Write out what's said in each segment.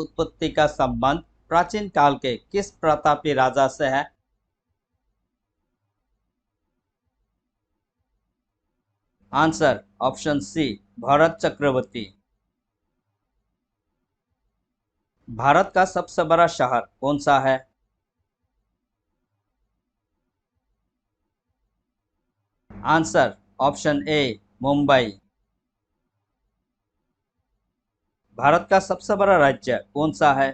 उत्पत्ति का संबंध प्राचीन काल के किस प्रतापी राजा से है? Answer option C, Bharat Chakravarti. Bharat का सबसे बड़ा शहर कौन सा है? Answer option A, Mumbai. Bharat का सबसे बड़ा राज्य कौन सा है?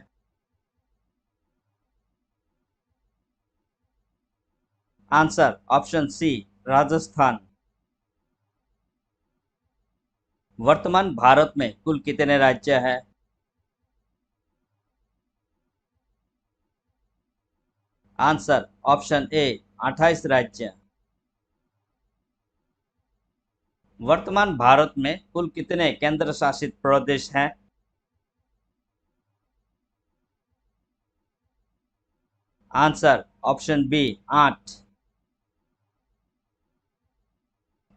Answer option C, Rajasthan. वर्तमान भारत में कुल कितने राज्य हैं? आंसर ऑप्शन ए, 28 राज्य। वर्तमान भारत में कुल कितने केंद्र शासित प्रदेश हैं? Answer option B, 8।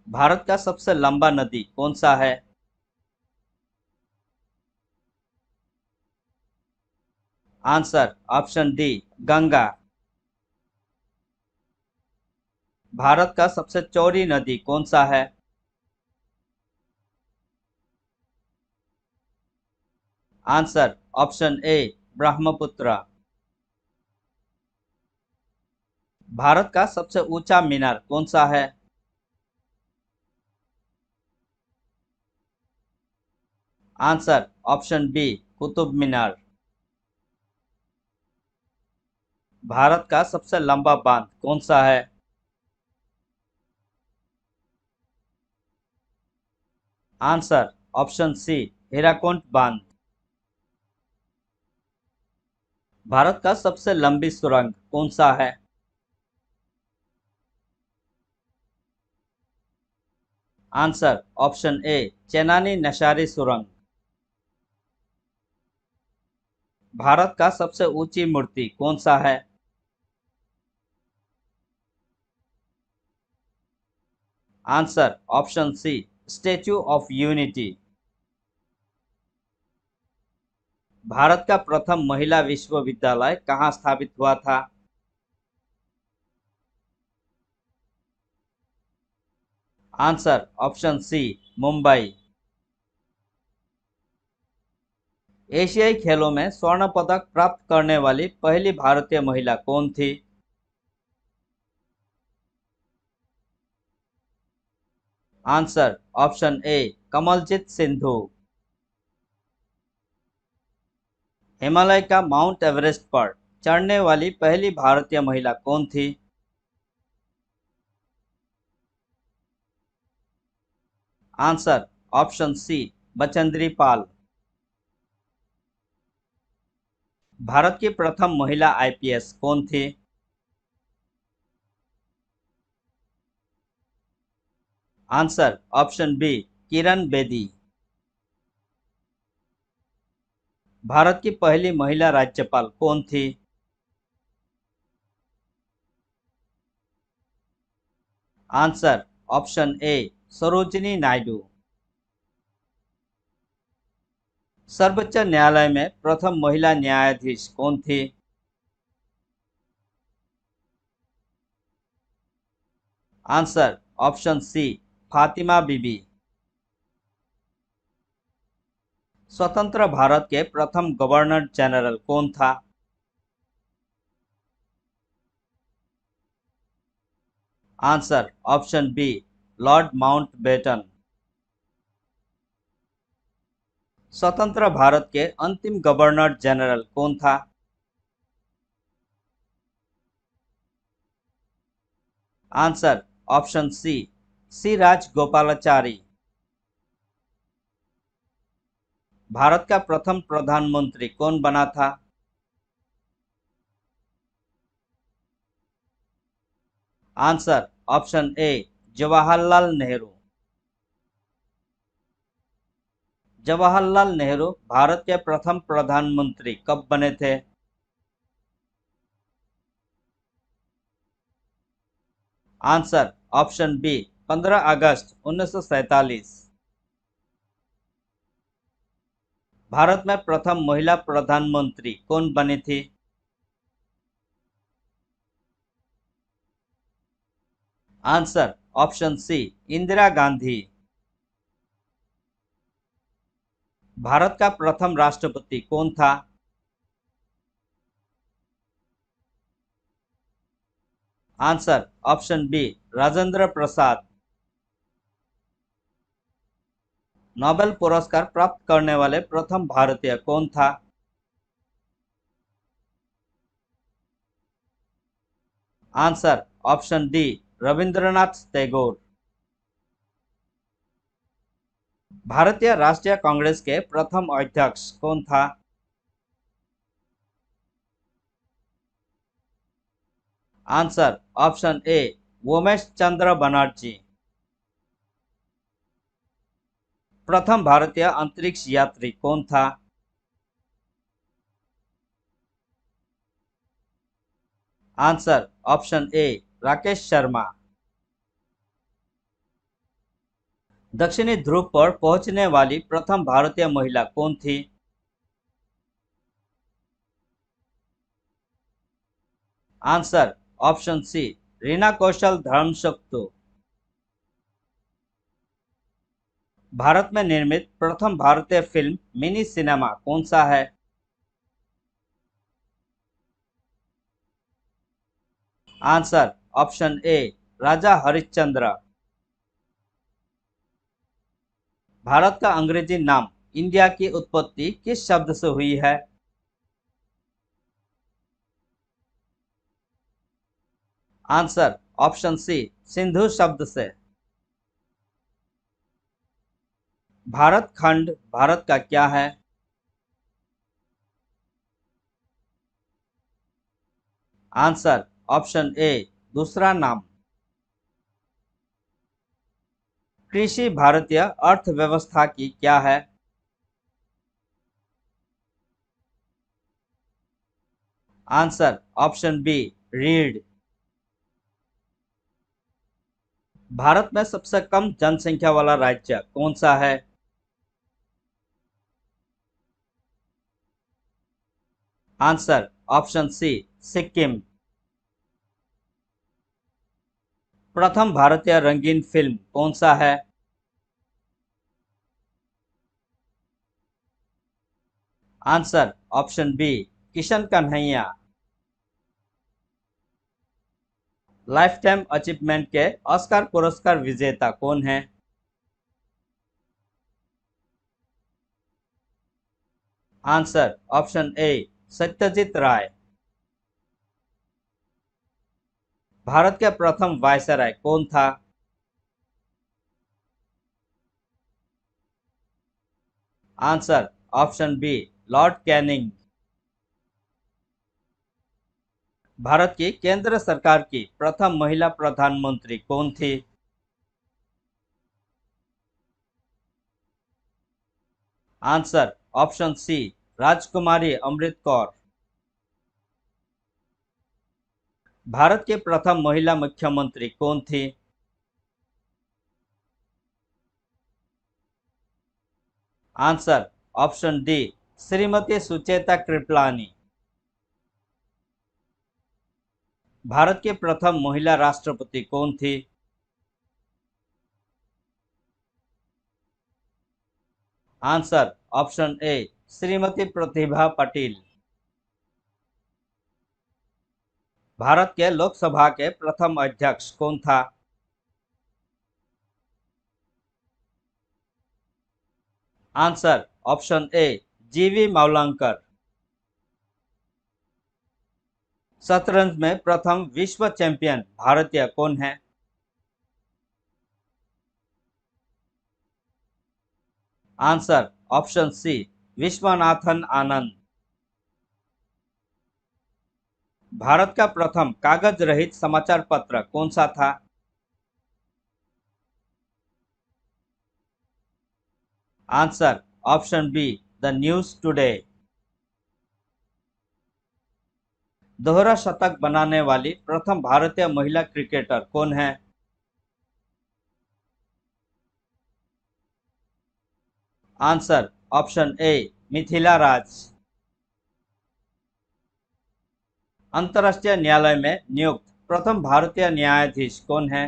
भारत का सबसे लंबा नदी कौन सा है? Answer option D, Ganga. Bharat का सबसे चौड़ी नदी कौन सा है? आंसर ऑप्शन ए, ब्रह्मपुत्र। भारत का सबसे ऊंचा मीनार कौन सा है? Answer option B, Qutub Minar. Bharat का सबसे लंबा बांध कौन सा है? आंसर ऑप्शन सी, हीराकुंड बांध। भारत का सबसे लंबी सुरंग कौन सा है? Answer option A, Chenani Nashri सुरंग। भारत का सबसे ऊंची मूर्ति कौन सा है? Answer option C, statue of unity. Bharat का प्रथम महिला विश्वविद्यालय कहाँ स्थापित हुआ था? Answer option C, Mumbai. एशियाई खेलों में स्वर्ण पदक प्राप्त करने वाली पहली भारतीय महिला कौन थी? Answer option A, Kamaljeet Sindhu. Himalaya का माउंट एवरेस्ट पर चढ़ने वाली पहली भारतीय महिला कौन थी? Answer option C, Bachendri Pal. Bharat की प्रथम महिला आईपीएस कौन थी? Answer option B, Kiran Bedi. Bharat की पहली महिला राज्यपाल कौन थी? Answer option A, Sarojini Naidu. सर्वोच्च न्यायालय में प्रथम महिला न्यायाधीश कौन थी? Answer option C, Fatima Beevi. स्वतंत्र भारत के प्रथम गवर्नर जनरल कौन था? Answer option B, Lord Mountbatten. स्वतंत्र भारत के अंतिम गवर्नर जनरल कौन था? आंसर ऑप्शन सी, सी राजगोपालाचारी। भारत का प्रथम प्रधानमंत्री कौन बना था? Answer option A, Jawaharlal Nehru. Jawaharlal Nehru Bharat के प्रथम प्रधानमंत्री कब बने थे? आंसर ऑप्शन बी, 15 अगस्त 1947। भारत में प्रथम महिला प्रधानमंत्री कौन बनी थी? Answer option C, Indira Gandhi. Bharat का प्रथम राष्ट्रपति कौन था? Answer option B, Rajendra Prasad. Nobel पुरस्कार प्राप्त करने वाले प्रथम भारतीय कौन था? Answer option D, Rabindranath Tagore. भारतीय राष्ट्रीय कांग्रेस के प्रथम अध्यक्ष कौन था? आंसर ऑप्शन ए, उमेश चंद्र बनर्जी। प्रथम भारतीय अंतरिक्ष यात्री कौन था? आंसर ऑप्शन ए, राकेश शर्मा। दक्षिणी ध्रुव पर पहुंचने वाली प्रथम भारतीय महिला कौन थी? आंसर ऑप्शन सी, रीना कौशल धर्मशक्तु। भारत में निर्मित प्रथम भारतीय फिल्म मिनी सिनेमा कौन सा है? आंसर ऑप्शन ए, राजा हरिश्चंद्र। भारत का अंग्रेजी नाम इंडिया की उत्पत्ति किस शब्द से हुई है? आंसर ऑप्शन सी, सिंधु शब्द से। भारत खंड भारत का क्या है? आंसर ऑप्शन ए, दूसरा नाम। कृषि भारतीय अर्थव्यवस्था की क्या है? आंसर ऑप्शन बी, रीढ़। भारत में सबसे कम जनसंख्या वाला राज्य कौन सा है? Answer option C, Sikkim. प्रथम भारतीय रंगीन फिल्म कौन सा है? Answer option B, Kishan Kanhaiya. Lifetime achievement के ऑस्कर पुरस्कार विजेता कौन है? Answer option A, Satyajit Ray. Bharat के प्रथम वायसराय कौन था? Answer option B, Lord Canning. Bharat की केंद्र सरकार की प्रथम महिला प्रधानमंत्री कौन थी? आंसर ऑप्शन सी, राजकुमारी अमृत कौर। भारत की प्रथम महिला मुख्यमंत्री कौन थी? Answer option D, Shrimati Sucheta Kripalani. Bharat की प्रथम महिला राष्ट्रपति कौन थी? आंसर ऑप्शन ए, श्रीमती प्रतिभा पाटिल। भारत के लोकसभा के प्रथम अध्यक्ष कौन था? आंसर ऑप्शन ए, जीवी मावलंकर। शतरंज में प्रथम विश्व चैंपियन भारतीय कौन है? Answer option C, Viswanathan Anand. Bharat का प्रथम कागज रहित समाचार पत्र कौन सा था? Answer option B, The News Today. दोहरा शतक बनाने वाली प्रथम भारतीय महिला क्रिकेटर कौन है? Answer option A, Mithali Raj. अंतर्राष्ट्रीय न्यायालय में नियुक्त प्रथम भारतीय न्यायाधीश कौन है?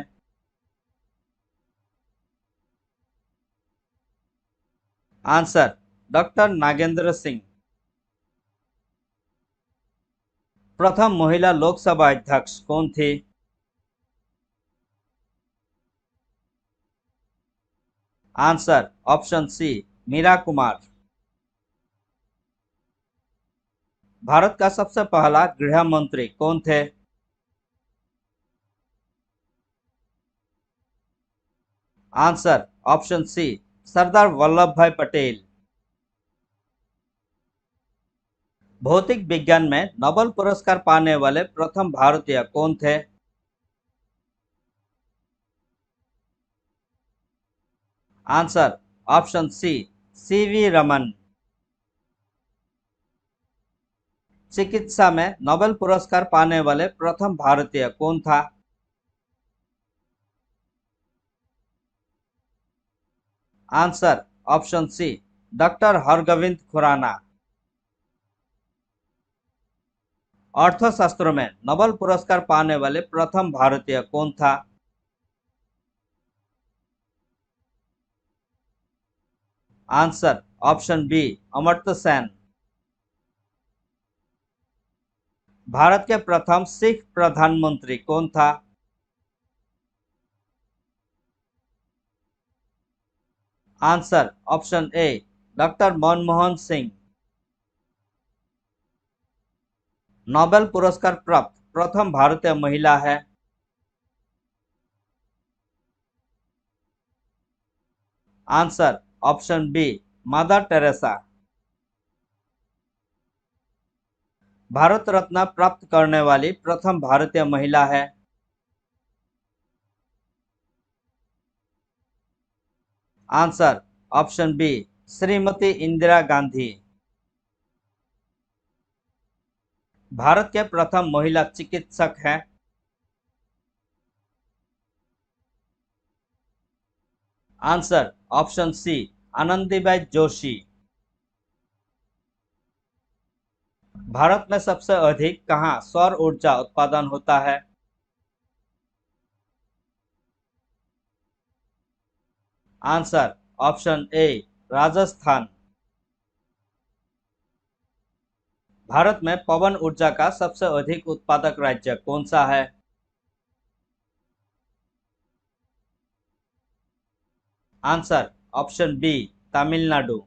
Answer doctor Nagendra Singh. प्रथम महिला लोकसभा अध्यक्ष कौन थी? Answer option C Meera Kumar. Bharat का सबसे पहला गृह मंत्री कौन थे? Answer option C Sardar Vallabhbhai Patel. भौतिक विज्ञान में नोबेल पुरस्कार पाने वाले प्रथम भारतीय कौन थे? Answer option C CV Raman. चिकित्सा में नोबेल पुरस्कार पाने वाले प्रथम भारतीय कौन था? Answer option C doctor Hargobind Khorana. अर्थशास्त्र में नोबेल पुरस्कार पाने वाले प्रथम भारतीय कौन था? Answer option B Amartya Sen. Bharat के प्रथम सिख प्रधानमंत्री कौन था? Answer option A doctor Manmohan Singh. Nobel पुरस्कार प्राप्त प्रथम भारतीय महिला है? Answer option B mother Teresa. Bharat Ratna प्राप्त करने वाली प्रथम भारतीय महिला है? Answer option B Shrimati Indira Gandhi. Bharat के प्रथम महिला चिकित्सक हैं? Answer option C Anandibai Joshi. Bharat में सबसे अधिक कहाँ सौर ऊर्जा उत्पादन होता है? आंसर ऑप्शन ए राजस्थान। भारत में पवन ऊर्जा का सबसे अधिक उत्पादक राज्य कौन सा है? Answer option B Tamil Nadu.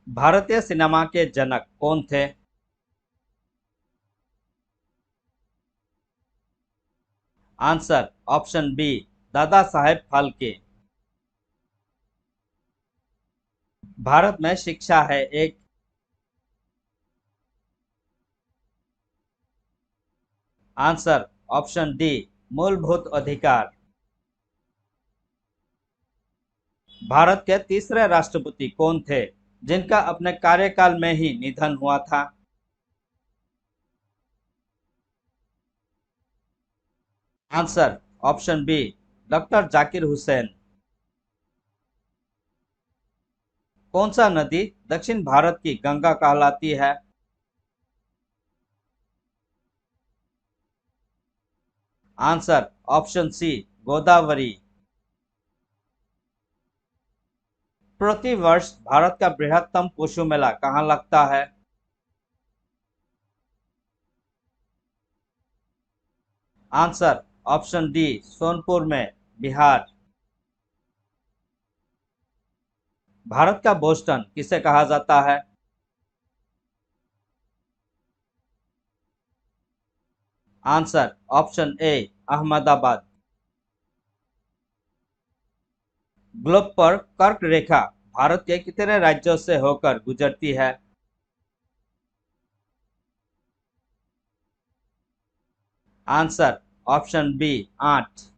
भारतीय सिनेमा के जनक कौन थे? Answer option B Dada Saheb Phalke. Bharat में शिक्षा है एक? आंसर ऑप्शन डी मूलभूत अधिकार। भारत के तीसरे राष्ट्रपति कौन थे जिनका अपने कार्यकाल में ही निधन हुआ था? Answer option B doctor Zakir Hussain. कौन सा नदी दक्षिण भारत की गंगा कहलाती है? Answer option C Godavari. प्रति वर्ष भारत का बृहत्तम पशु मेला कहाँ लगता है? आंसर ऑप्शन डी सोनपुर में, बिहार। भारत का बोस्टन किसे कहा जाता है? आंसर ऑप्शन ए अहमदाबाद। ग्लोब पर कर्क रेखा भारत के कितने राज्यों से होकर गुजरती है? Answer option B 8।